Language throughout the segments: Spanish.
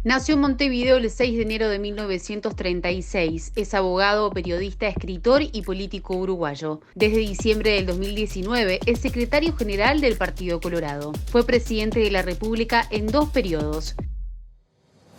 Nació en Montevideo el 6 de enero de 1936. Es abogado, periodista, escritor y político uruguayo. Desde diciembre del 2019 es secretario general del Partido Colorado. Fue presidente de la República en 2 periodos.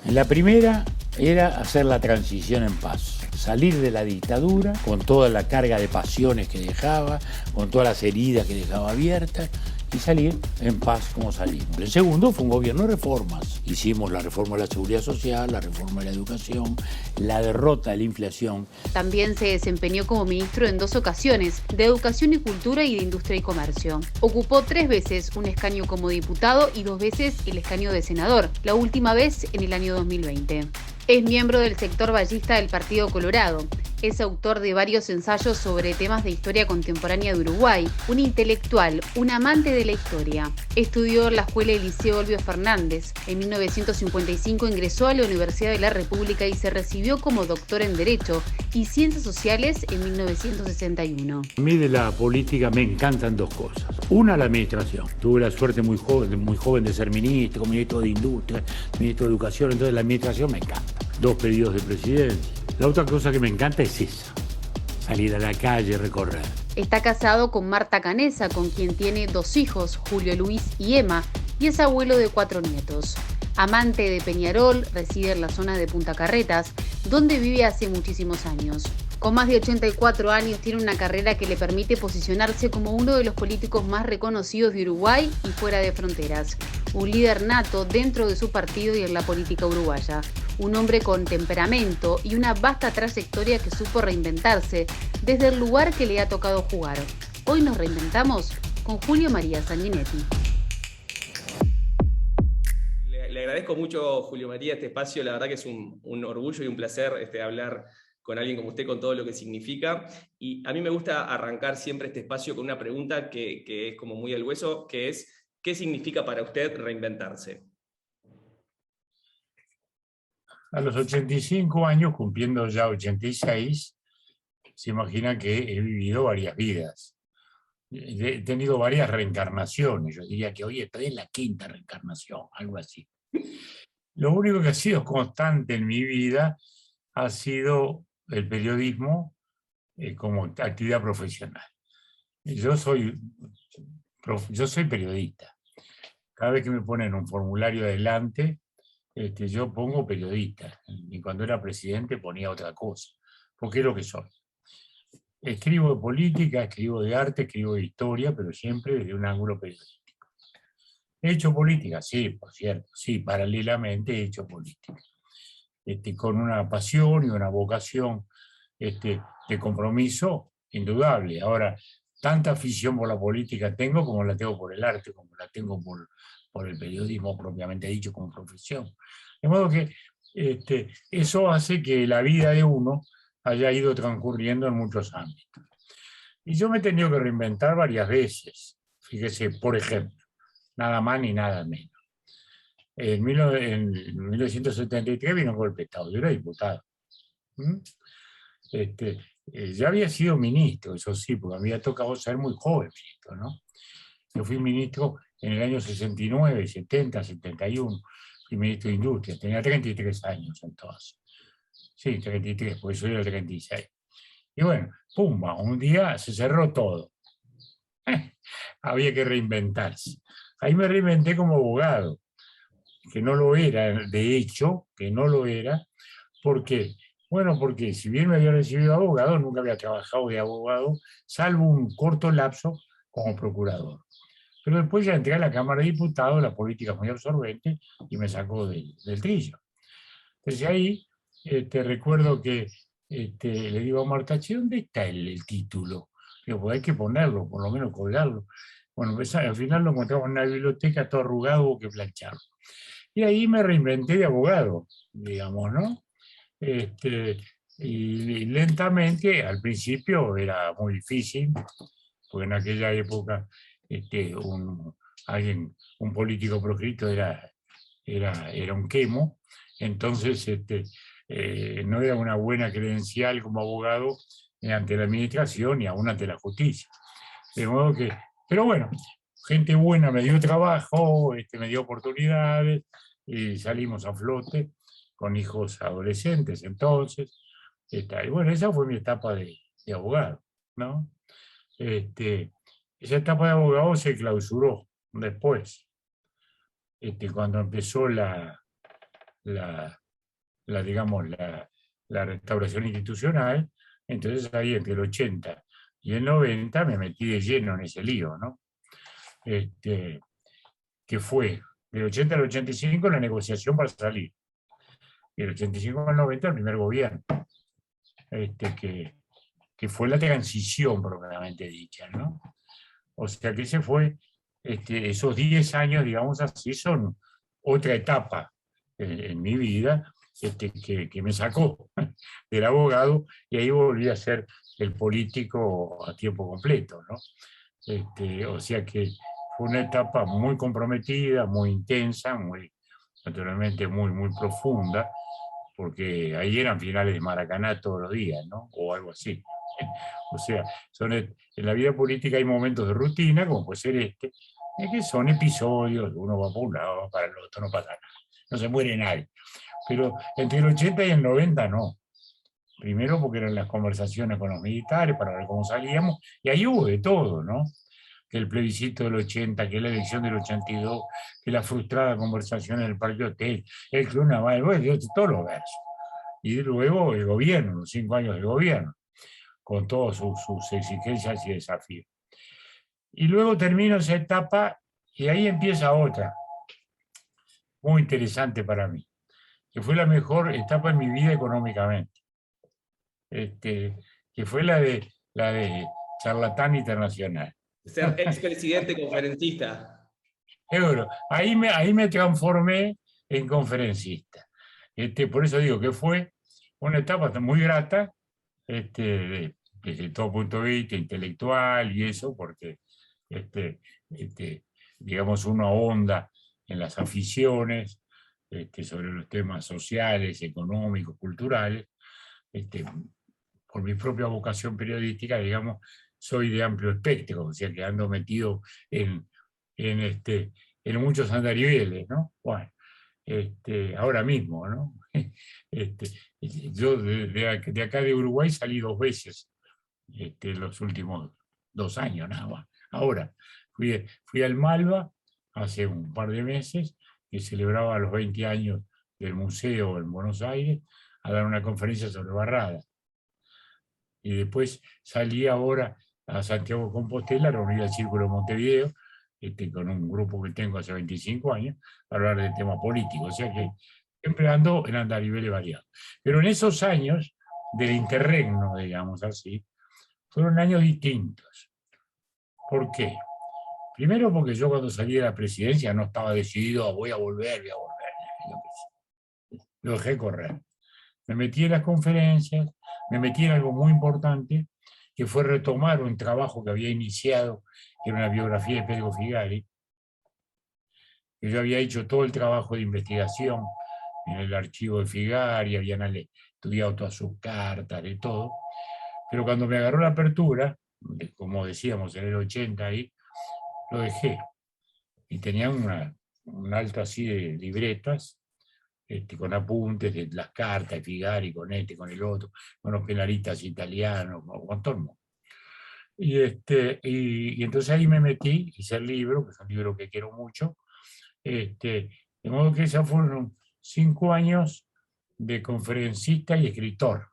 La primera era hacer la transición en paz, salir de la dictadura con toda la carga de pasiones que dejaba, con todas las heridas que dejaba abiertas, y salir en paz como salimos. El segundo fue un gobierno de reformas. Hicimos la reforma de la seguridad social, la reforma de la educación, la derrota de la inflación. También se desempeñó como ministro en 2 ocasiones, de Educación y Cultura y de Industria y Comercio. Ocupó 3 veces un escaño como diputado y 2 veces el escaño de senador, la última vez en el año 2020. Es miembro del sector ballista del Partido Colorado. Es autor de varios ensayos sobre temas de historia contemporánea de Uruguay, un intelectual, un amante de la historia. Estudió en la Escuela Eliseo Olbio Fernández. En 1955 ingresó a la Universidad de la República y se recibió como doctor en Derecho y Ciencias Sociales en 1961. A mí de la política me encantan dos cosas. Una, la administración. Tuve la suerte muy joven de ser ministro, ministro de Industria, ministro de Educación, entonces la administración me encanta. 2 periodos de presidencia. La otra cosa que me encanta es esa, salir a la calle, recorrer. Está casado con Marta Canesa, con quien tiene 2 hijos, Julio Luis y Emma, y es abuelo de 4 nietos. Amante de Peñarol, reside en la zona de Punta Carretas, donde vive hace muchísimos años. Con más de 84 años tiene una carrera que le permite posicionarse como uno de los políticos más reconocidos de Uruguay y fuera de fronteras. Un líder nato dentro de su partido y en la política uruguaya. Un hombre con temperamento y una vasta trayectoria que supo reinventarse desde el lugar que le ha tocado jugar. Hoy nos reinventamos con Julio María Sanguinetti. Le agradezco mucho, Julio María, este espacio. La verdad que es un orgullo y un placer hablar con alguien como usted, con todo lo que significa. Y a mí me gusta arrancar siempre este espacio con una pregunta que es como muy al hueso, que es, ¿qué significa para usted reinventarse? A los 85 años, cumpliendo ya 86, se imagina que he vivido varias vidas. He tenido varias reencarnaciones. Yo diría que hoy estoy en la quinta reencarnación, algo así. Lo único que ha sido constante en mi vida ha sido el periodismo como actividad profesional. Yo soy periodista. Cada vez que me ponen un formulario adelante, yo pongo periodista. Y cuando era presidente ponía otra cosa, porque es lo que soy. Escribo de política, escribo de arte, escribo de historia, pero siempre desde un ángulo periodístico. He hecho política, sí, por cierto, sí, paralelamente he hecho política. Con una pasión y una vocación de compromiso indudable. Ahora, tanta afición por la política tengo como la tengo por el arte, como la tengo por el periodismo propiamente dicho como profesión. De modo que eso hace que la vida de uno haya ido transcurriendo en muchos ámbitos. Y yo me he tenido que reinventar varias veces. Fíjese, por ejemplo, nada más ni nada menos. En 1973 vino un golpe de Estado, yo era diputado. Ya había sido ministro, eso sí, porque me había tocado ser muy joven ministro, ¿no? Yo fui ministro en el año 69, 70, 71, fui ministro de Industria, tenía 33 años entonces. Sí, 33, porque soy del 36. Y bueno, pumba, un día se cerró todo. Había que reinventarse. Ahí me reinventé como abogado, que no lo era, de hecho, que no lo era, porque, bueno, porque si bien me había recibido abogado, nunca había trabajado de abogado, salvo un corto lapso como procurador. Pero después ya entré a la Cámara de Diputados, la política es muy absorbente y me sacó del trillo. Entonces ahí recuerdo que le digo a Marta, che, ¿dónde está el título? Digo, pues hay que ponerlo, por lo menos colgarlo. Bueno, pues al final lo encontramos en una biblioteca todo arrugado, hubo que plancharlo. Y ahí me reinventé de abogado, digamos, ¿no? Y lentamente, al principio era muy difícil, porque en aquella época un político proscrito era un quemo, entonces no era una buena credencial como abogado ante la administración y aún ante la justicia. De modo que, pero bueno, gente buena me dio trabajo, me dio oportunidades, y salimos a flote con hijos adolescentes entonces. Y bueno, esa fue mi etapa de abogado, ¿no? Esa etapa de abogado se clausuró después, cuando empezó digamos, la restauración institucional. Entonces ahí entre el 80 y el 90 me metí de lleno en ese lío, ¿no? Que fue del 80 al 85 la negociación para salir, y del 85 al 90 el primer gobierno, que fue la transición propiamente dicha, ¿no? O sea que ese fue, esos 10 años, digamos así, son otra etapa en mi vida, que me sacó del abogado, y ahí volví a ser el político a tiempo completo, ¿no? O sea que fue una etapa muy comprometida, muy intensa, naturalmente muy profunda, porque ahí eran finales de Maracaná todos los días, ¿no? O algo así. O sea, en la vida política hay momentos de rutina, como puede ser que son episodios, uno va para un lado, va para el otro, no pasa nada, no se muere nadie. Pero entre el 80 y el 90 no. Primero porque eran las conversaciones con los militares para ver cómo salíamos, y ahí hubo de todo, ¿no? Que el plebiscito del 80, que la elección del 82, que la frustrada conversación en el Parque Hotel, el Club Naval, bueno, todos los versos. Y luego el gobierno, los 5 años del gobierno, con todas sus exigencias y desafíos. Y luego termino esa etapa y ahí empieza otra, muy interesante para mí, que fue la mejor etapa en mi vida económicamente, que fue la de charlatán internacional. Ser expresidente conferencista. Seguro. Ahí me transformé en conferencista. Por eso digo que fue una etapa muy grata, desde todo punto de vista intelectual y eso, porque digamos, uno ahonda en las aficiones sobre los temas sociales, económicos, culturales. Por mi propia vocación periodística, digamos, soy de amplio espectro, o sea que ando metido en muchos andariveles, ¿no? Bueno, ahora mismo, ¿no? Yo de acá de Uruguay salí 2 veces los últimos 2 años nada más. Ahora, fui al Malva hace un par de meses, que celebraba los 20 años del museo en Buenos Aires, a dar una conferencia sobre Barrada. Y después salí ahora a Santiago de Compostela, reunir al Círculo de Montevideo, con un grupo que tengo hace 25 años, para hablar de tema político. O sea que siempre ando en andariveles variados. Pero en esos años del interregno, digamos así, fueron años distintos. ¿Por qué? Primero porque yo cuando salí de la presidencia no estaba decidido, voy a volver. Lo dejé correr. Me metí en las conferencias, me metí en algo muy importante, que fue retomar un trabajo que había iniciado, que era una biografía de Pedro Figari, que yo había hecho todo el trabajo de investigación en el archivo de Figari, habían estudiado todas sus cartas, de todo, pero cuando me agarró la apertura, como decíamos en el 80 ahí, lo dejé. Y tenía un alto así de libretas, con apuntes de las cartas de Figari, con con el otro, con los penalistas italianos, con todo el mundo. Y entonces ahí me metí, hice el libro, que es un libro que quiero mucho, de modo que esos fueron 5 años de conferencista y escritor.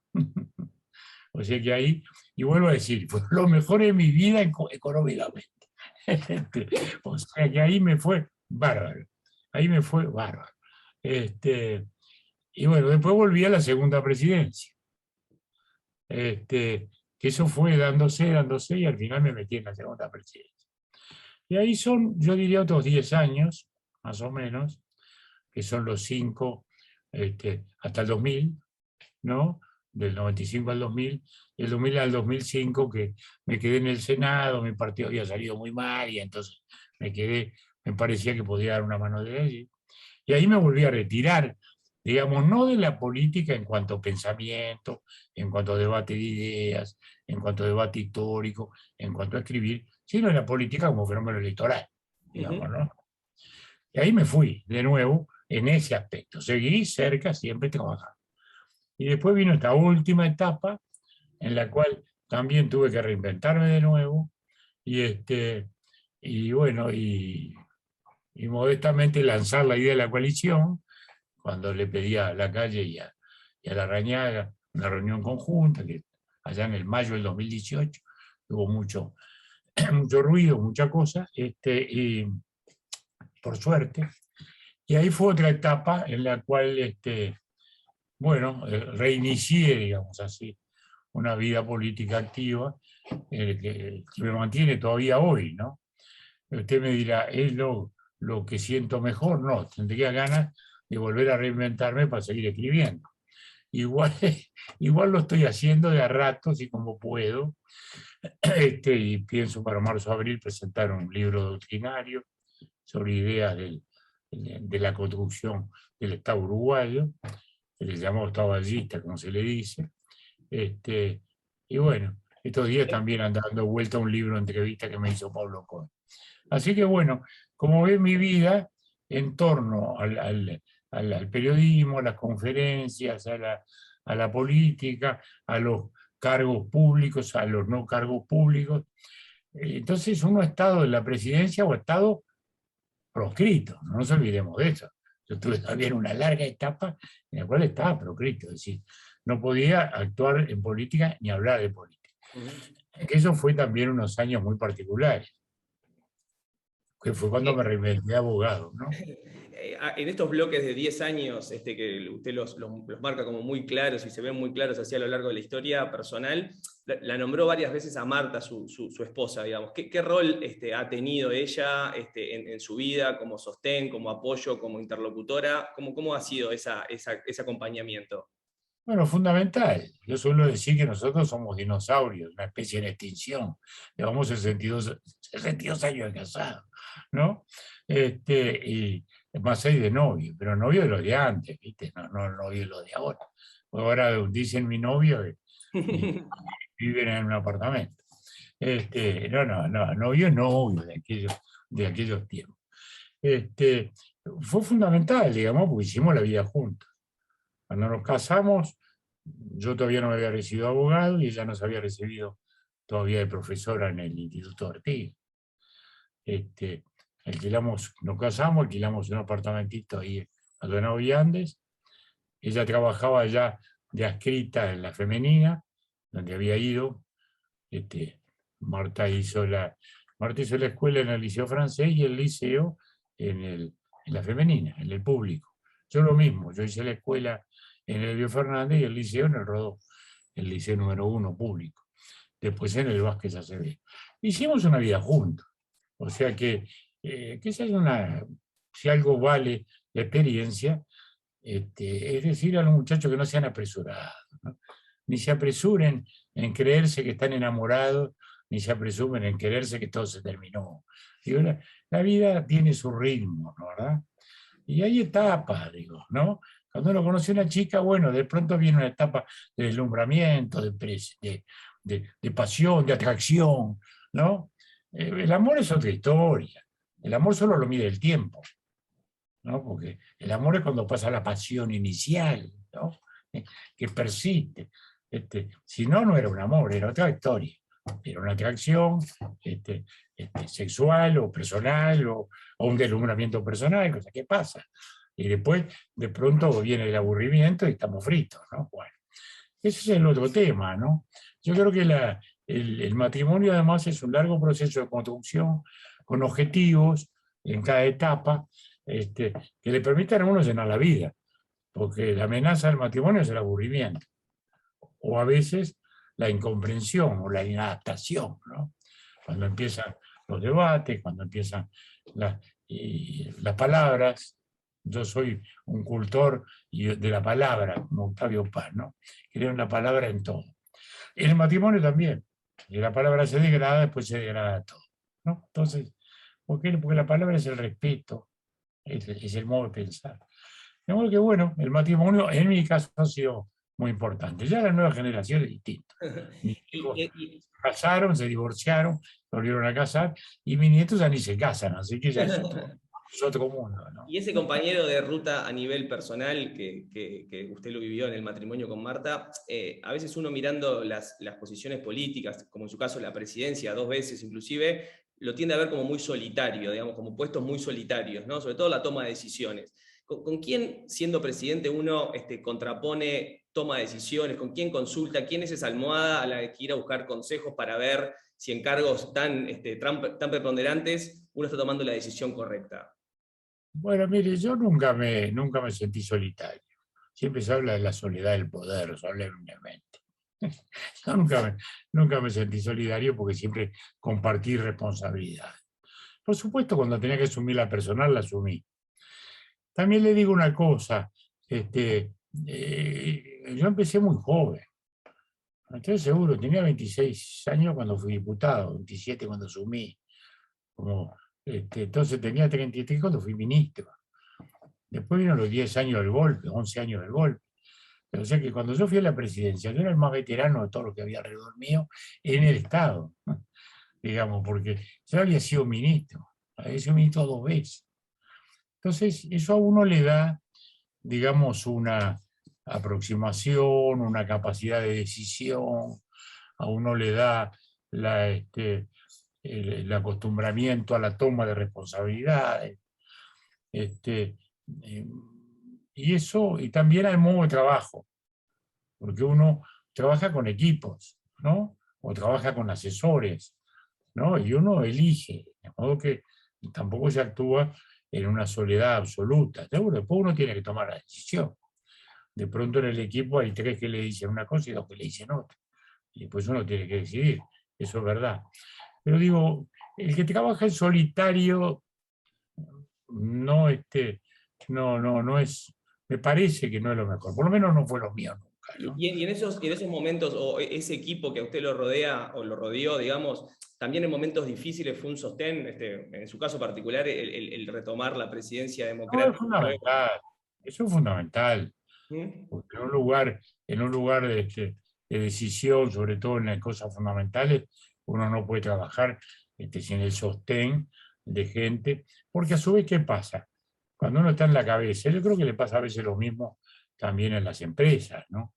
O sea que ahí, y vuelvo a decir, fue lo mejor de mi vida económicamente. O sea que ahí me fue bárbaro. Ahí me fue bárbaro. Y bueno, después volví a la segunda presidencia. Que eso fue dándose, y al final me metí en la segunda presidencia. Y ahí son, yo diría, otros 10 años, más o menos, que son los 5, hasta el 2000, ¿no? Del 95 al 2000, y el 2000 al 2005 que me quedé en el Senado, mi partido había salido muy mal, y entonces me parecía que podía dar una mano de allí. Y ahí me volví a retirar, digamos, no de la política en cuanto a pensamiento, en cuanto a debate de ideas, en cuanto a debate histórico, en cuanto a escribir, sino de la política como fenómeno electoral, digamos, ¿no? Y ahí me fui de nuevo en ese aspecto. Seguí cerca, siempre trabajando. Y después vino esta última etapa en la cual también tuve que reinventarme de nuevo y bueno, y modestamente lanzar la idea de la coalición, cuando le pedí a Lacalle y a Larrañaga una reunión conjunta, que allá en el mayo del 2018 hubo mucho ruido, mucha cosa, y por suerte. Y ahí fue otra etapa en la cual, bueno, reinicié, digamos así, una vida política activa que me mantiene todavía hoy, ¿no? Usted me dirá, ¿es lo que siento mejor? No, tendría ganas de volver a reinventarme para seguir escribiendo. Igual, igual lo estoy haciendo de a ratos y como puedo, y pienso para marzo o abril presentar un libro doctrinario sobre ideas de la construcción del Estado uruguayo, que le llamamos Estado ballista, como se le dice. Y bueno, estos días también anda dando vuelta un libro de entrevista que me hizo Pablo Cohen. Así que bueno, como ve mi vida en torno al periodismo, a las conferencias, a la política, a los cargos públicos, a los no cargos públicos. Entonces uno ha estado en la presidencia o ha estado proscrito, no nos olvidemos de eso. Yo tuve también una larga etapa en la cual estaba proscrito, es decir, no podía actuar en política ni hablar de política. Eso fue también unos años muy particulares, que fue cuando me reinventé abogado, ¿no? En estos bloques de 10 años, que usted los marca como muy claros y se ven muy claros así a lo largo de la historia personal, la nombró varias veces a Marta, su esposa, digamos. ¿Qué rol ha tenido ella en su vida, como sostén, como apoyo, como interlocutora? ¿Cómo ha sido ese acompañamiento? Bueno, fundamental. Yo suelo decir que nosotros somos dinosaurios, una especie en extinción. Llevamos 62 años de casado, ¿no? Y más 6 de novio, pero novio de los de antes, ¿viste? No novio de los de ahora. Ahora dicen mi novio y viven en un apartamento. Novio es novio de aquellos tiempos. Fue fundamental, digamos, porque hicimos la vida juntos. Cuando nos casamos, yo todavía no me había recibido abogado y ella no se había recibido todavía de profesora en el Instituto Ortiz. Nos casamos, alquilamos un apartamentito ahí a Donau y Andes. Ella trabajaba ya de adscrita en la femenina, donde había ido. Marta hizo la escuela en el liceo francés y el liceo en la femenina, en el público. Yo lo mismo, yo hice la escuela en el Elbio Fernández y el liceo en el Rodó, el liceo número 1 público. Después en el Vázquez Acevedo. Hicimos una vida juntos. O sea que si algo vale la experiencia, es decir a los muchachos que no sean apresurados, ¿no? Ni se apresuren en creerse que están enamorados, ni se apresuren en creerse que todo se terminó. Digo, la vida tiene su ritmo, ¿no? ¿Verdad? Y hay etapas, digo, ¿no? Cuando uno conoce a una chica, bueno, de pronto viene una etapa de deslumbramiento, de pasión, de atracción, ¿no? El amor es otra historia. El amor solo lo mide el tiempo, ¿no? Porque el amor es cuando pasa la pasión inicial, ¿no? Que persiste. Si no, no era un amor, era otra historia. Era una atracción sexual o personal o un deslumbramiento personal, cosa que pasa. Y después, de pronto, viene el aburrimiento y estamos fritos, ¿no? Bueno, ese es el otro tema, ¿no? Yo creo que el matrimonio, además, es un largo proceso de construcción con objetivos en cada etapa que le permitan a uno llenar la vida, porque la amenaza del matrimonio es el aburrimiento, o a veces la incomprensión o la inadaptación, ¿no? Cuando empiezan los debates, cuando empiezan las palabras. Yo soy un cultor de la palabra, como Octavio Paz, ¿no? Creo en la palabra en todo. En el matrimonio también. Si la palabra se degrada, después se degrada todo, ¿no? Entonces, ¿por qué? Porque la palabra es el respeto, es el modo de pensar. De modo que, bueno, el matrimonio en mi caso ha sido muy importante. Ya la nueva generación es distinta. Mis hijos se casaron, se divorciaron, volvieron a casar, y mis nietos ya ni se casan, así que ya es otro. es otro mundo, ¿no? Y ese compañero de ruta a nivel personal, que usted lo vivió en el matrimonio con Marta, a veces uno mirando las posiciones políticas, como en su caso la presidencia, 2 veces inclusive, lo tiende a ver como muy solitario, digamos, como puestos muy solitarios, ¿no? Sobre todo la toma de decisiones. ¿Con quién, siendo presidente, uno contrapone toma de decisiones? ¿Con quién consulta? ¿Quién es esa almohada a la que ir a buscar consejos para ver si en cargos tan preponderantes uno está tomando la decisión correcta? Bueno, mire, yo nunca me sentí solitario. Siempre se habla de la soledad del poder, solemnemente. Yo nunca me sentí solidario porque siempre compartí responsabilidad. Por supuesto, cuando tenía que asumir la personal, la asumí. También le digo una cosa, yo empecé muy joven. Estoy seguro, tenía 26 años cuando fui diputado, 27 cuando asumí. Entonces tenía 33 cuando fui ministro. Después vino los 10 años del golpe, 11 años del golpe. O sea que cuando yo fui a la presidencia, yo era el más veterano de todo lo que había alrededor mío en el Estado, digamos, porque yo había sido ministro 2 veces. Entonces, eso a uno le da, digamos, una aproximación, una capacidad de decisión, a uno le da el acostumbramiento a la toma de responsabilidades. Eh, y eso, y también al modo de trabajo, porque uno trabaja con equipos, ¿no? O trabaja con asesores, ¿no? Y uno elige, de modo que tampoco se actúa en una soledad absoluta. Después uno tiene que tomar la decisión. De pronto en el equipo hay 3 que le dicen una cosa y 2 que le dicen otra. Y después uno tiene que decidir, eso es verdad. Pero digo, el que trabaja en solitario no, no es, me parece que no es lo mejor, por lo menos no fue lo mío nunca, ¿no? Y en esos momentos, o ese equipo que a usted lo rodea, o lo rodeó, digamos, también en momentos difíciles fue un sostén, en su caso particular, el retomar la presidencia No, democrática. es fundamental, eso es fundamental, ¿Mm? porque en un lugar de decisión, sobre todo en las cosas fundamentales, uno no puede trabajar sin el sostén de gente, porque a su vez, ¿qué pasa? Cuando uno está en la cabeza, yo creo que le pasa a veces lo mismo también en las empresas, ¿no?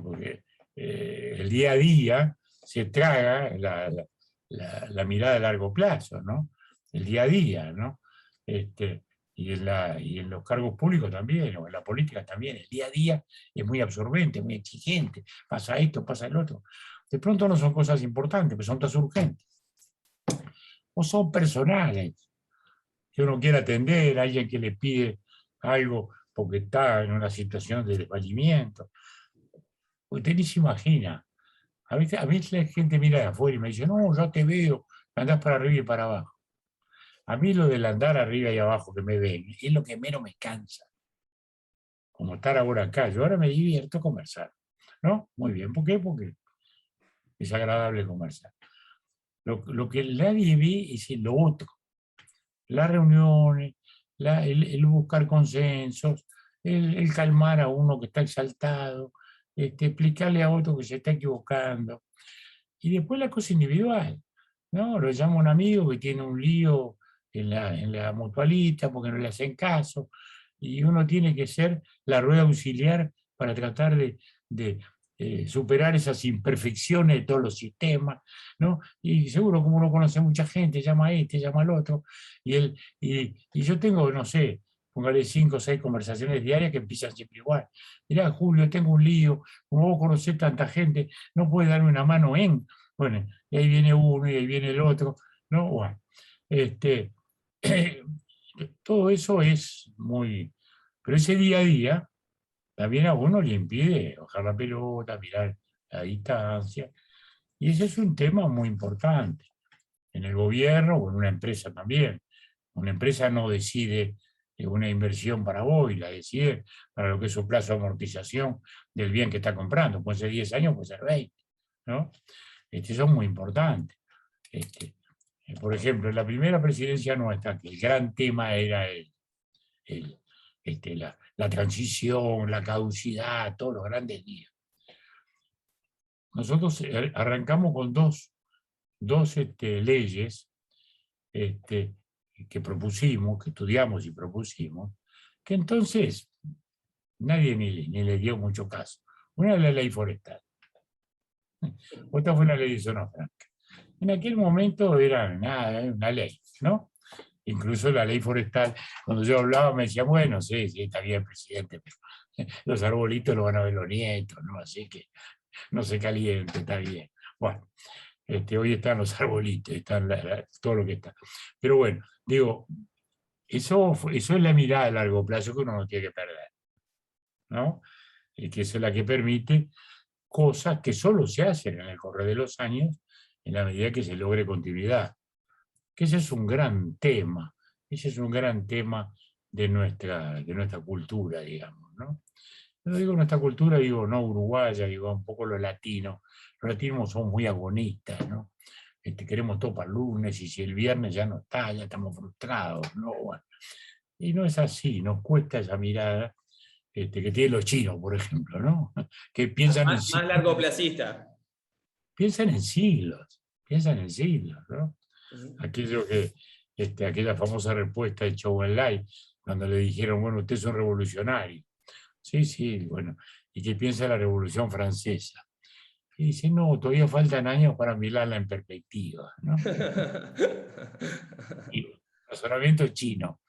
Porque el día a día se traga la mirada a largo plazo, ¿no? El día a día, ¿no? Y en los cargos públicos también, o en la política también, el día a día es muy absorbente, muy exigente, pasa esto, pasa el otro. De pronto no son cosas importantes, pero son todas urgentes. O son personales, que uno quiere atender, a alguien que le pide algo porque está en una situación de desvalimiento. Usted ni se imagina. A veces la gente mira de afuera y me dice, no, yo te veo, andás para arriba y para abajo. A mí lo del andar arriba y abajo que me ven es lo que menos me cansa. Como estar ahora acá. Yo ahora me divierto conversar. ¿No? Muy bien. ¿Por qué? Porque es agradable conversar. Lo que nadie ve es lo otro. Las reuniones, el buscar consensos, el calmar a uno que está exaltado, explicarle a otro que se está equivocando. Y después la cosa individual, ¿no? Lo llama un amigo que tiene un lío en la mutualista porque no le hacen caso, y uno tiene que ser la rueda auxiliar para tratar de superar esas imperfecciones de todos los sistemas, ¿no? Y seguro, como uno conoce a mucha gente, llama a este, llama al otro, y yo tengo, no sé, póngale 5 o 6 conversaciones diarias que empiezan siempre igual. Mirá, Julio, tengo un lío, como vos conocés tanta gente, no puedes darme una mano en. Bueno, y ahí viene uno y ahí viene el otro, ¿no? Bueno, todo eso es muy. Pero ese día a día también a uno le impide bajar la pelota, mirar la distancia. Y ese es un tema muy importante en el gobierno o en una empresa también. Una empresa no decide una inversión para hoy, la decide para lo que es su plazo de amortización del bien que está comprando. Puede ser 10 años, puede ser 20, ¿no? Son muy importantes. Por ejemplo, en la primera presidencia nuestra, que el gran tema era la transición, la caducidad, todos los grandes días. Nosotros arrancamos con dos leyes que propusimos, que estudiamos y propusimos, que entonces nadie ni le dio mucho caso. Una es la ley forestal, otra fue la ley de zona franca. En aquel momento era nada, una ley, ¿no? Incluso la ley forestal, cuando yo hablaba me decía, bueno, sí, está bien, presidente, pero los arbolitos lo van a ver los nietos, ¿no? Así que no se caliente, está bien. Bueno, hoy están los arbolitos, están todo lo que está. Pero bueno, digo, eso es la mirada a largo plazo que uno no tiene que perder, ¿no? Que esa es la que permite cosas que solo se hacen en el correr de los años en la medida que se logre continuidad. Que ese es un gran tema, ese es un gran tema de nuestra cultura, digamos, ¿no? Pero digo nuestra cultura, digo no uruguaya, digo un poco los latinos. Los latinos son muy agonistas, ¿no? Queremos todo para el lunes y si el viernes ya no está, ya estamos frustrados, ¿no? Bueno, y no es así, nos cuesta esa mirada que tienen los chinos, por ejemplo, ¿no? Que piensan en Más largoplacista. piensan en siglos, ¿no? Aquello que, aquella famosa respuesta de Chou En-lai, cuando le dijeron, bueno, usted es un revolucionario. Sí, sí, bueno, ¿y qué piensa de la Revolución Francesa? Y dice, no, todavía faltan años para mirarla en perspectiva, ¿no? Y razonamiento chino.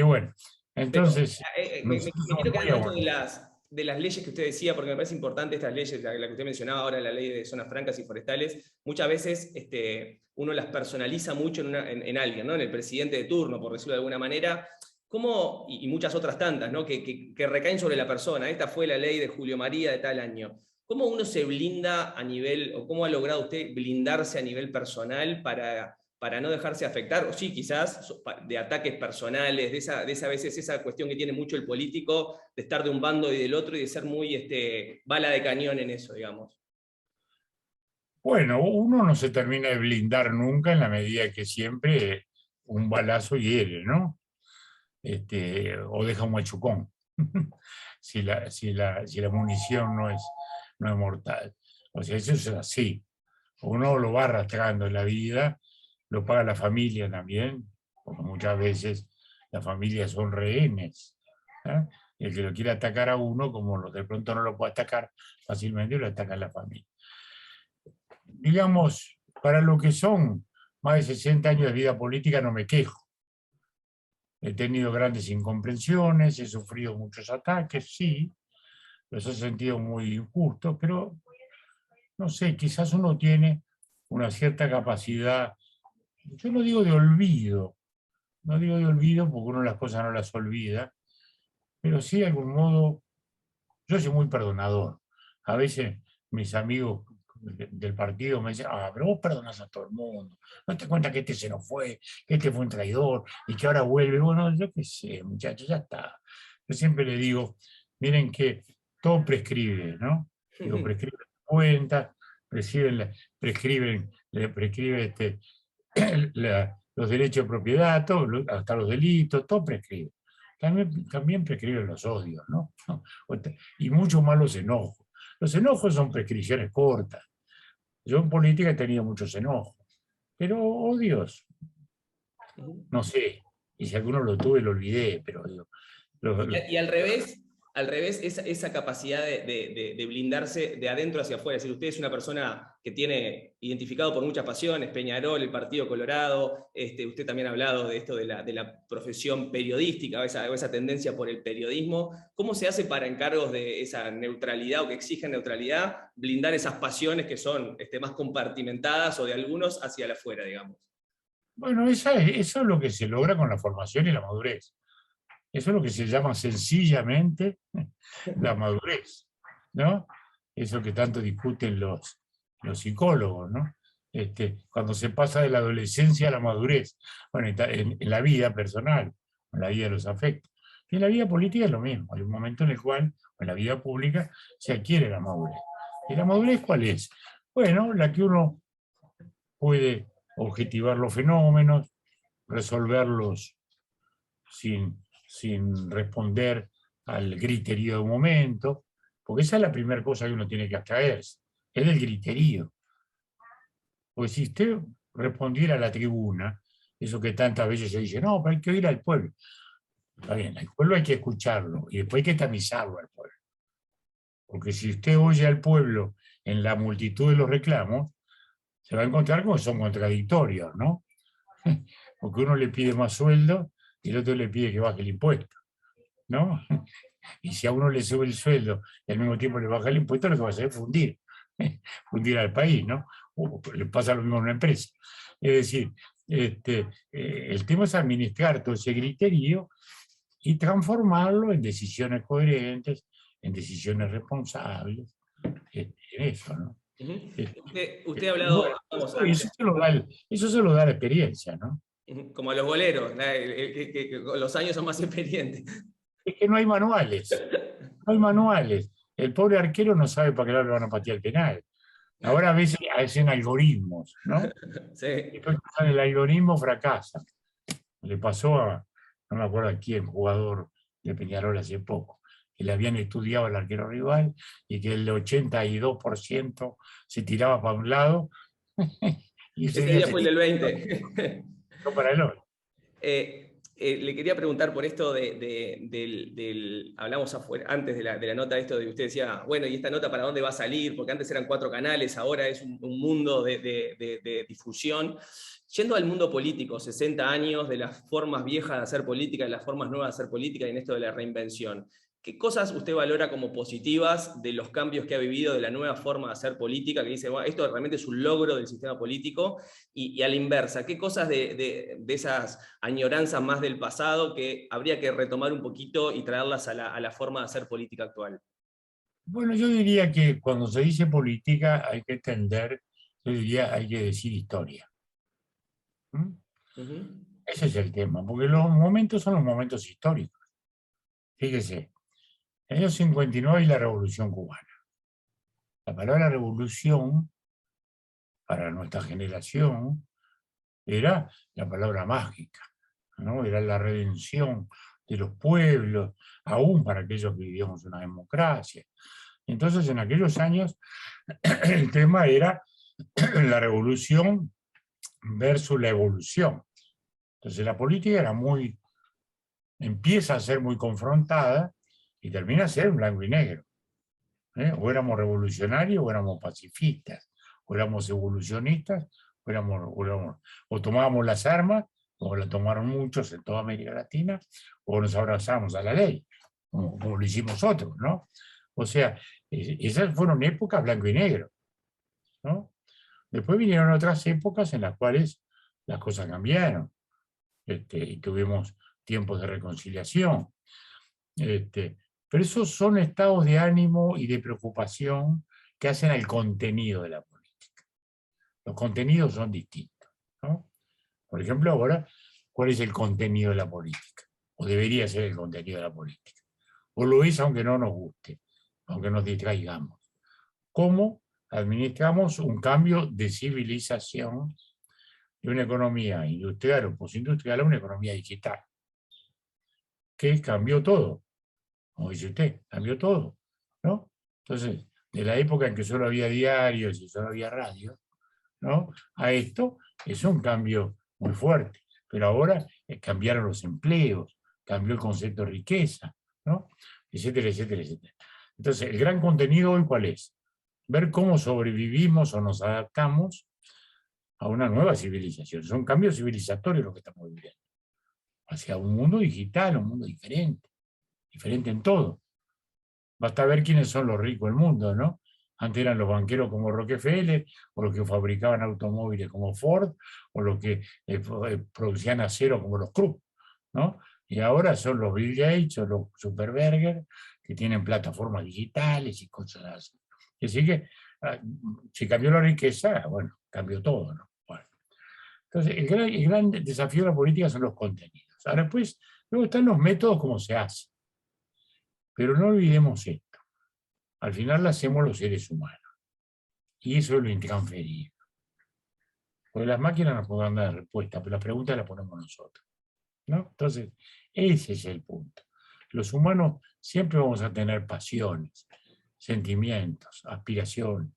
Bueno, entonces... Pero, me quiero quedar con esto de las leyes que usted decía, porque me parece importante estas leyes, la que usted mencionaba ahora, la ley de zonas francas y forestales. Muchas veces uno las personaliza mucho en alguien, ¿no? En el presidente de turno, por decirlo de alguna manera. ¿Cómo, y muchas otras tantas, ¿no? que recaen sobre la persona? Esta fue la ley de Julio María de tal año. ¿Cómo uno se blinda a nivel, o cómo ha logrado usted blindarse a nivel personal para no dejarse afectar, o sí, quizás, de ataques personales, de esa veces esa cuestión que tiene mucho el político, de estar de un bando y del otro, y de ser muy bala de cañón en eso, digamos? Bueno, uno no se termina de blindar nunca en la medida que siempre un balazo hiere, ¿no? O deja un machucón, si la munición no es mortal. O sea, eso es así. Uno lo va arrastrando en la vida, lo paga la familia también, porque muchas veces las familias son rehenes. ¿Eh? El que lo quiere atacar a uno, como de pronto no lo puede atacar fácilmente, lo ataca a la familia. Digamos, para lo que son más de 60 años de vida política no me quejo. He tenido grandes incomprensiones, he sufrido muchos ataques, sí, los he sentido muy injustos, pero no sé, quizás uno tiene una cierta capacidad, yo no digo de olvido, no digo de olvido porque uno las cosas no las olvida, pero sí de algún modo, yo soy muy perdonador. A veces mis amigos del partido me dicen, pero vos perdonás a todo el mundo, no te cuenta que este se nos fue, que este fue un traidor y que ahora vuelve. Bueno, yo qué sé, muchachos, ya está. Yo siempre le digo, miren que todo prescribe, ¿no? Digo, prescribe cuentas, prescribe los derechos de propiedad, hasta los delitos, todo prescribe. También prescriben los odios, ¿no? Y mucho más los enojos. Los enojos son prescripciones cortas. Yo en política he tenido muchos enojos, pero odios, no sé. Y si alguno lo tuve, lo olvidé, pero digo... Y al revés esa capacidad de blindarse de adentro hacia afuera. Es decir, usted es una persona que tiene identificado por muchas pasiones, Peñarol, el Partido Colorado, usted también ha hablado de esto de la profesión periodística, o esa tendencia por el periodismo. ¿Cómo se hace para encargos de esa neutralidad o que exigen neutralidad, blindar esas pasiones que son más compartimentadas o de algunos hacia la afuera, digamos? Bueno, eso es lo que se logra con la formación y la madurez. Eso es lo que se llama sencillamente la madurez, ¿no? Eso que tanto discuten los psicólogos, ¿no? Cuando se pasa de la adolescencia a la madurez, bueno, en la vida personal, en la vida de los afectos. Y en la vida política es lo mismo, hay un momento en el cual, en la vida pública, se adquiere la madurez. ¿Y la madurez cuál es? Bueno, la que uno puede objetivar los fenómenos, resolverlos sin responder al griterío de un momento, porque esa es la primera cosa que uno tiene que abstraerse, es el griterío. Porque si usted respondiera a la tribuna, Eso que tantas veces se dice, no, pero hay que oír al pueblo. Está bien, al pueblo hay que escucharlo y después hay que tamizarlo al pueblo. Porque si usted oye al pueblo en la multitud de los reclamos, se va a encontrar con que son contradictorios, ¿no? Porque uno le pide más sueldo y el otro le pide que baje el impuesto, ¿no? Y si a uno le sube el sueldo y al mismo tiempo le baja el impuesto, lo que va a hacer es fundir, fundir al país, ¿no? Le pasa lo mismo a una empresa. Es decir, el tema es administrar todo ese criterio y transformarlo en decisiones coherentes, en decisiones responsables, en eso, ¿no? Usted ha hablado, Bueno, vamos, eso se lo da la experiencia, ¿no? como a los boleros, que con los años son más experientes. Es que no hay manuales, no hay manuales. El pobre arquero no sabe para qué lado le van a patear el penal. Ahora a veces hacen algoritmos, ¿no? Sí. Después que usan el algoritmo fracasan. Le pasó a, no me acuerdo a quién, jugador de Peñarol hace poco, que le habían estudiado al arquero rival y que el 82% se tiraba para un lado y Ese día fue el del 20. no para el otro. Le quería preguntar por esto hablamos afuera, antes de la nota, esto de que usted decía, bueno, ¿y esta nota para dónde va a salir? Porque antes eran 4 canales, ahora es un mundo de difusión. Yendo al mundo político, 60 años de las formas viejas de hacer política y las formas nuevas de hacer política y en esto de la reinvención. ¿Qué cosas usted valora como positivas de los cambios que ha vivido, de la nueva forma de hacer política, que dice, bueno, esto realmente es un logro del sistema político? Y a la inversa, ¿qué cosas de esas añoranzas más del pasado que habría que retomar un poquito y traerlas a la forma de hacer política actual? Bueno, yo diría que cuando se dice política hay que entender, yo diría hay que decir historia. ¿Mm? Ese es el tema, porque los momentos son los momentos históricos. Fíjese, en el año 59 hay la Revolución Cubana. La palabra revolución, para nuestra generación, era la palabra mágica, ¿no? Era la redención de los pueblos, aún para aquellos que vivíamos una democracia. Entonces, en aquellos años, el tema era la revolución versus la evolución. Entonces, la política empieza a ser muy confrontada y termina a ser en blanco y negro. O éramos revolucionarios o éramos pacifistas, o éramos evolucionistas, o tomábamos las armas, como la tomaron muchos en toda América Latina, o nos abrazábamos a la ley, como lo hicimos otros, ¿no? O sea, esas fueron épocas blanco y negro, ¿no? Después vinieron otras épocas en las cuales las cosas cambiaron, y tuvimos tiempos de reconciliación. Pero esos son estados de ánimo y de preocupación que hacen al contenido de la política. Los contenidos son distintos, ¿no? Por ejemplo, ahora, ¿cuál es el contenido de la política? O debería ser el contenido de la política. O lo es aunque no nos guste, aunque nos distraigamos. ¿Cómo administramos un cambio de civilización de una economía industrial o postindustrial a una economía digital? Que cambió todo. Como dice usted, cambió todo, ¿no? Entonces, de la época en que solo había diarios y solo había radio, ¿no? A esto es un cambio muy fuerte. Pero ahora cambiaron los empleos, cambió el concepto de riqueza, ¿no? Etcétera, etcétera, etcétera. Entonces, el gran contenido hoy, ¿cuál es? Ver cómo sobrevivimos o nos adaptamos a una nueva civilización. Son cambios civilizatorios los que estamos viviendo. Hacia un mundo digital, un mundo diferente en todo. Basta ver quiénes son los ricos del mundo, ¿no? Antes eran los banqueros como Rockefeller, o los que fabricaban automóviles como Ford, o los que producían acero como los Krupp, ¿no? Y ahora son los Bill Gates o los Zuckerberg, que tienen plataformas digitales y cosas así. Así que, si cambió la riqueza, bueno, cambió todo, ¿no? Bueno. Entonces, el gran desafío de la política son los contenidos. Ahora, pues, luego están los métodos, cómo se hace. Pero no olvidemos esto. Al final lo hacemos los seres humanos. Y eso es lo intransferible. Porque las máquinas nos podrán dar respuesta, pero la pregunta la ponemos nosotros, ¿no? Entonces, ese es el punto. Los humanos siempre vamos a tener pasiones, sentimientos, aspiraciones,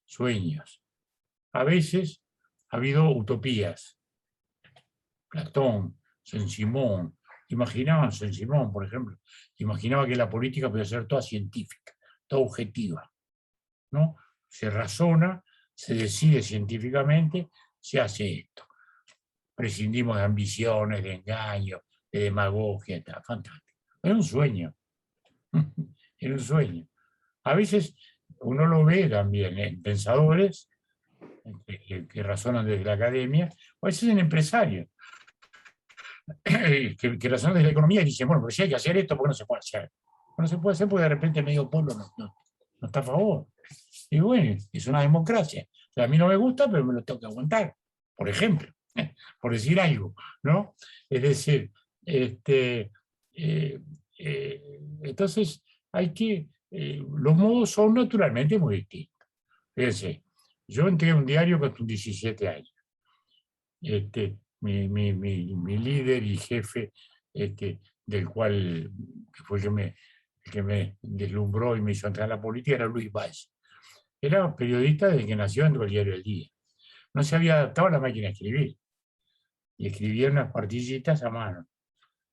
sueños. A veces ha habido utopías, Platón, Saint-Simon, imaginaban Saint-Simon, por ejemplo, imaginaba que la política podía ser toda científica, toda objetiva, ¿no? Se razona, se decide científicamente, se hace esto. Prescindimos de ambiciones, de engaños, de demagogia, está fantástico. Era un sueño, era un sueño. A veces uno lo ve también en pensadores que razonan desde la academia, o a veces en empresarios que razonan desde la economía y dicen, bueno, pero si hay que hacer esto, ¿por qué no se puede hacer? No se puede hacer porque de repente medio pueblo no está a favor. Y bueno, es una democracia. O sea, a mí no me gusta, pero me lo tengo que aguantar, por ejemplo, por decir algo, ¿no? Es decir, entonces hay que, los modos son naturalmente muy distintos. Fíjense, yo entré a un diario con 17 años. Mi líder y jefe, del cual que fue el que me deslumbró y me hizo entrar a la política, era Luis Valle. Era periodista desde que nació dentro del diario El Día. No se había adaptado a la máquina de escribir. Y escribía unas partillitas a mano.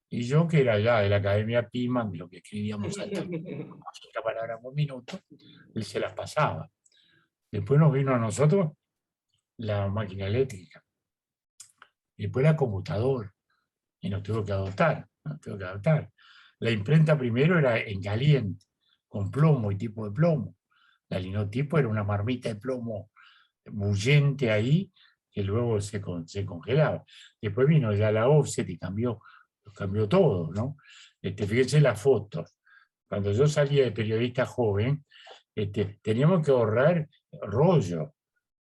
Y yo, que era ya de la Academia Piman, de lo que escribíamos hasta la palabra por minuto, él se las pasaba. Después nos vino a nosotros la máquina eléctrica. Y después la computadora. Y nos tuvo que adoptar. La imprenta primero era en caliente, con plomo y tipo de plomo. La linotipo era una marmita de plomo bullente ahí, que luego se congelaba. Después vino ya la offset y cambió todo, ¿no? Fíjense las fotos. Cuando yo salía de periodista joven, teníamos que ahorrar rollo,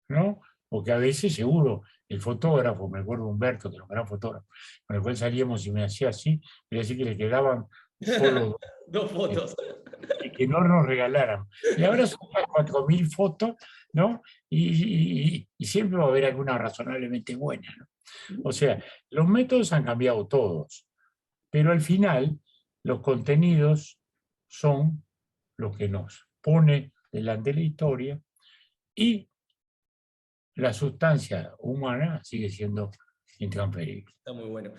¿no? Porque a veces, seguro, el fotógrafo, me acuerdo Humberto, que era un gran fotógrafo, con el cual salíamos y me hacía así, me decía que le quedaban solo dos fotos. Y que no nos regalaran. Y ahora son 4.000 fotos, ¿no? Y siempre va a haber alguna razonablemente buena, ¿no? O sea, los métodos han cambiado todos, pero al final los contenidos son lo que nos pone delante de la historia y la sustancia humana sigue siendo intransferible. Está muy bueno.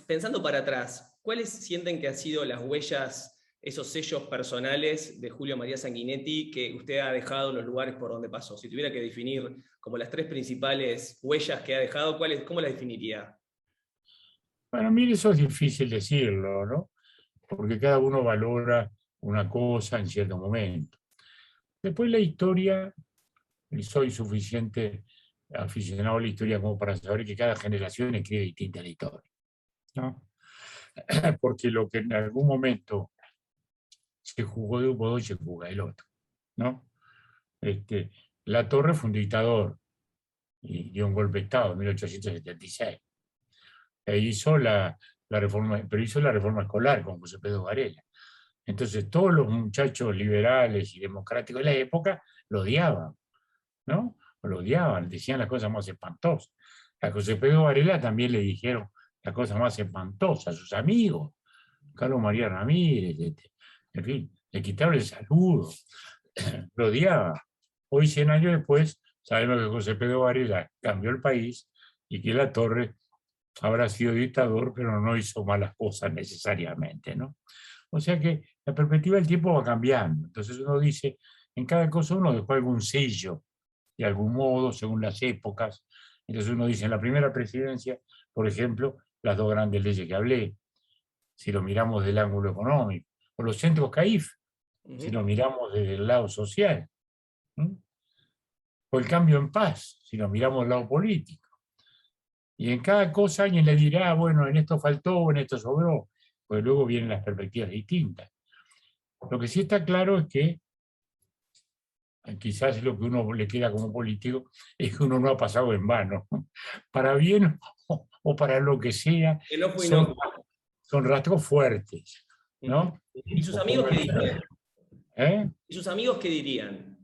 Pensando para atrás, ¿cuáles sienten que han sido las huellas, esos sellos personales de Julio María Sanguinetti que usted ha dejado en los lugares por donde pasó? Si tuviera que definir como las 3 principales huellas que ha dejado, ¿cómo las definiría? Para mí eso es difícil decirlo, ¿no? Porque cada uno valora una cosa en cierto momento. Después la historia, y soy suficiente aficionado a la historia como para saber que cada generación escribe distinta la historia, ¿no? Porque lo que en algún momento se jugó de un modo y se jugó del otro, ¿no? Latorre fue un dictador y dio un golpe de Estado en 1876. E hizo la reforma, pero hizo la reforma escolar con José Pedro Varela. Entonces todos los muchachos liberales y democráticos de la época lo odiaban, ¿no? Lo odiaban, decían las cosas más espantosas. A José Pedro Varela también le dijeron las cosas más espantosas a sus amigos, Carlos María Ramírez, en fin, le quitaron el saludo, lo odiaba. Hoy, 100 años después, sabemos que José Pedro Varela cambió el país y que Latorre habrá sido dictador, pero no hizo malas cosas necesariamente, ¿no? O sea que la perspectiva del tiempo va cambiando. Entonces uno dice, en cada cosa uno dejó algún sello, de algún modo, según las épocas. Entonces uno dice, en la primera presidencia, por ejemplo, las 2 grandes leyes que hablé, si lo miramos del ángulo económico, o los centros CAIF, si lo miramos desde el lado social, o el cambio en paz, si lo miramos del lado político. Y en cada cosa alguien le dirá, bueno, en esto faltó, en esto sobró, pues luego vienen las perspectivas distintas. Lo que sí está claro es que quizás lo que uno le queda como político es que uno no ha pasado en vano, para bien o para lo que sea, son rasgos fuertes, ¿no? ¿Y sus amigos qué dirían? ¿Y sus amigos qué dirían?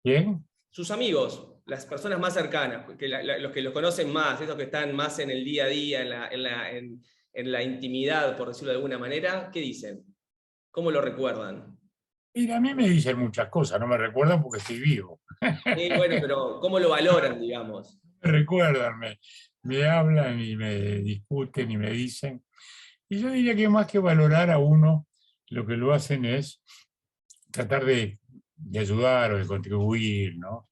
¿Quién? Sus amigos, las personas más cercanas, los que los conocen más, esos que están más en el día a día, en la intimidad, por decirlo de alguna manera, ¿qué dicen? ¿Cómo lo recuerdan? Mira, a mí me dicen muchas cosas, no me recuerdan porque estoy vivo. Bueno, pero ¿cómo lo valoran, digamos? Recuérdanme. me hablan y me discuten y me dicen. Y yo diría que más que valorar a uno, lo que lo hacen es tratar de ayudar o de contribuir, ¿no?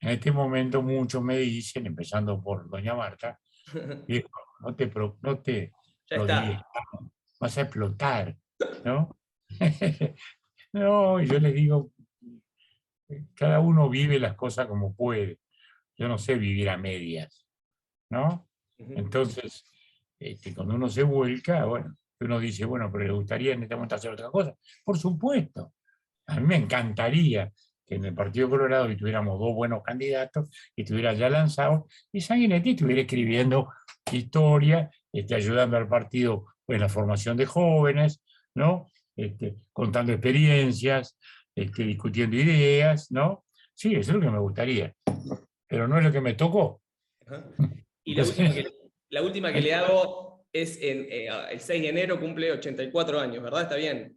En este momento muchos me dicen, empezando por doña Marta, viejo, no te Ya rodilles, está. vas a explotar, ¿no? No, y yo les digo, cada uno vive las cosas como puede. Yo no sé vivir a medias, ¿no? Ujú. Entonces, cuando uno se vuelca, bueno, uno dice, bueno, pero le gustaría en este momento hacer otra cosa. Por supuesto, a mí me encantaría que en el Partido Colorado tuviéramos dos buenos candidatos y estuviera ya lanzado, y Sanguinetti estuviera escribiendo historia, ayudando al partido en la formación de jóvenes, ¿no? Contando experiencias, discutiendo ideas, ¿no? Sí, eso es lo que me gustaría, pero no es lo que me tocó. Ajá. Y Entonces, la última que le hago es el 6 de enero, cumple 84 años, ¿verdad? ¿Está bien?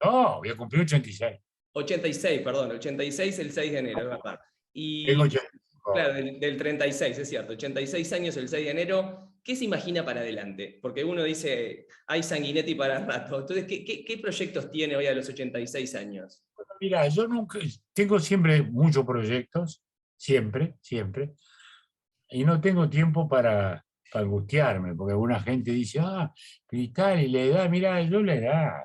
no, voy a cumplir 86. 86, perdón, 86 el 6 de enero, es verdad. Tengo Y 85. claro, del 36, es cierto, 86 años el 6 de enero. ¿Qué se imagina para adelante? Porque uno dice, hay Sanguinetti para rato. Entonces, ¿qué proyectos tiene hoy a los 86 años? Mira, yo nunca, tengo siempre muchos proyectos, siempre, siempre, y no tengo tiempo para angustiarme, porque alguna gente dice, Cristal, y la edad, mira, yo la edad,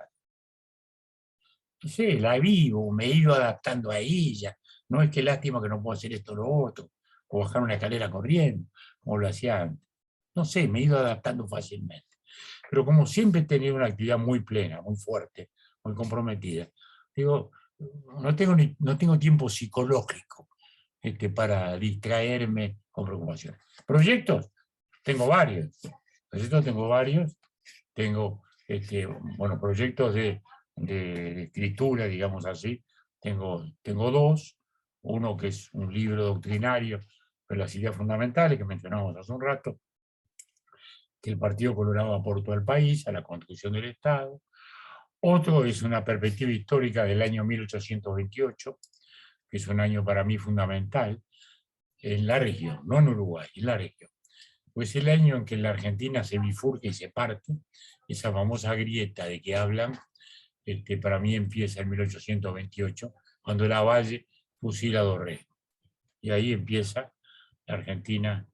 no sé, la vivo, me he ido adaptando a ella, no es que lástima que no puedo hacer esto o lo otro, o bajar una escalera corriendo, como lo hacía antes. No sé, me he ido adaptando fácilmente. Pero como siempre he tenido una actividad muy plena, muy fuerte, muy comprometida, digo, no tengo tiempo psicológico para distraerme con preocupaciones. Proyectos, tengo varios. Proyectos tengo varios. Tengo bueno, proyectos de escritura, digamos así. Tengo dos. Uno que es un libro doctrinario de las ideas fundamentales que mencionamos hace un rato, que el Partido Colorado aportó al país, a la construcción del Estado. Otro es una perspectiva histórica del año 1828, que es un año para mí fundamental en la región, no en Uruguay, en la región. Pues el año en que la Argentina se bifurca y se parte, esa famosa grieta de que hablan, para mí empieza en 1828, cuando Lavalle fusila a Dorrego. Y ahí empieza la Argentina,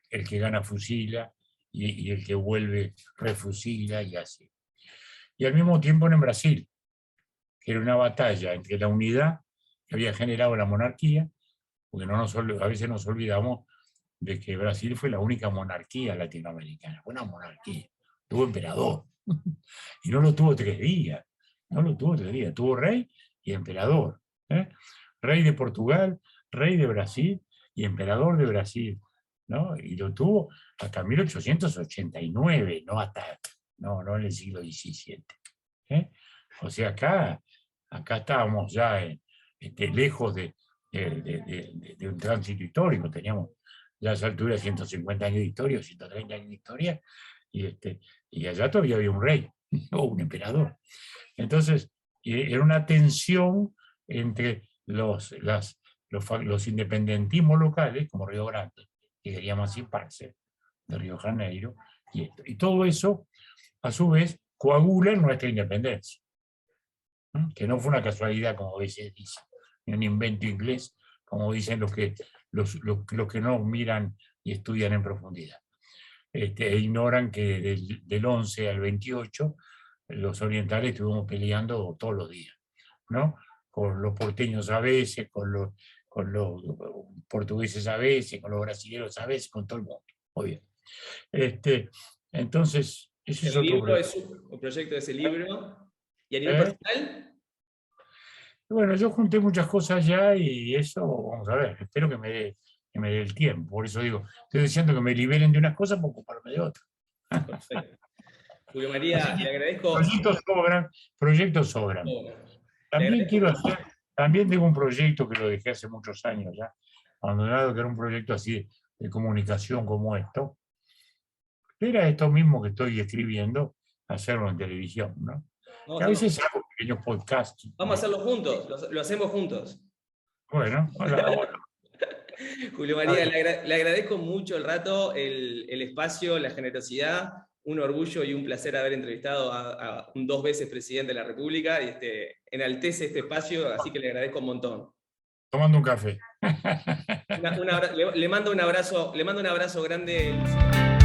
el que gana fusila y el que vuelve refusila y así. Y al mismo tiempo en Brasil, que era una batalla entre la unidad que había generado la monarquía, porque a veces nos olvidamos de que Brasil fue la única monarquía latinoamericana, fue una monarquía, tuvo emperador, y no lo tuvo 3 días, no lo tuvo 3 días, tuvo rey y emperador, ¿eh? Rey de Portugal, rey de Brasil y emperador de Brasil, ¿no? Y lo tuvo hasta 1889, no en el siglo XVII. ¿Eh? O sea, acá estábamos ya lejos de un tránsito histórico, teníamos ya a esa altura 150 años de historia, 130 años de historia, y allá todavía había un rey o un emperador. Entonces, era una tensión entre los independentismos locales, como Río Grande, que quería emanciparse de Río de Janeiro, y todo eso, a su vez, coagula en nuestra independencia, ¿no? Que no fue una casualidad, como a veces dice, ni un invento inglés, como dicen los que no miran y estudian en profundidad. E ignoran que del 11 al 28 los orientales estuvimos peleando todos los días, ¿no? Con los porteños a veces, con los portugueses a veces, con los brasileños a veces, con todo el mundo. Muy bien. Entonces, ese es El otro libro problema. es un proyecto de ese libro. ¿Y a nivel ¿Eh? personal? Bueno, yo junté muchas cosas ya y eso, vamos a ver, espero que me dé el tiempo. Por eso digo, estoy diciendo que me liberen de unas cosas para ocuparme de otras. Perfecto. Julio Así María, que le agradezco. proyectos sobran, proyectos sobran. Le También agradezco quiero mucho. hacer, también tengo un proyecto que lo dejé hace muchos años ya, abandonado, que era un proyecto así de comunicación como esto. Era esto mismo que estoy escribiendo, hacerlo en televisión, ¿no? Vamos Que a a hacerlo, veces hago pequeños podcasts. vamos a hacerlo juntos, lo hacemos juntos. Bueno, hola, hola. Julio María, le agradezco mucho el rato, el espacio, la generosidad. Un orgullo y un placer haber entrevistado a un 2 veces presidente de la República, y enaltece este espacio, así que le agradezco un montón. Tomando un café. Le mando un abrazo grande, Luciano.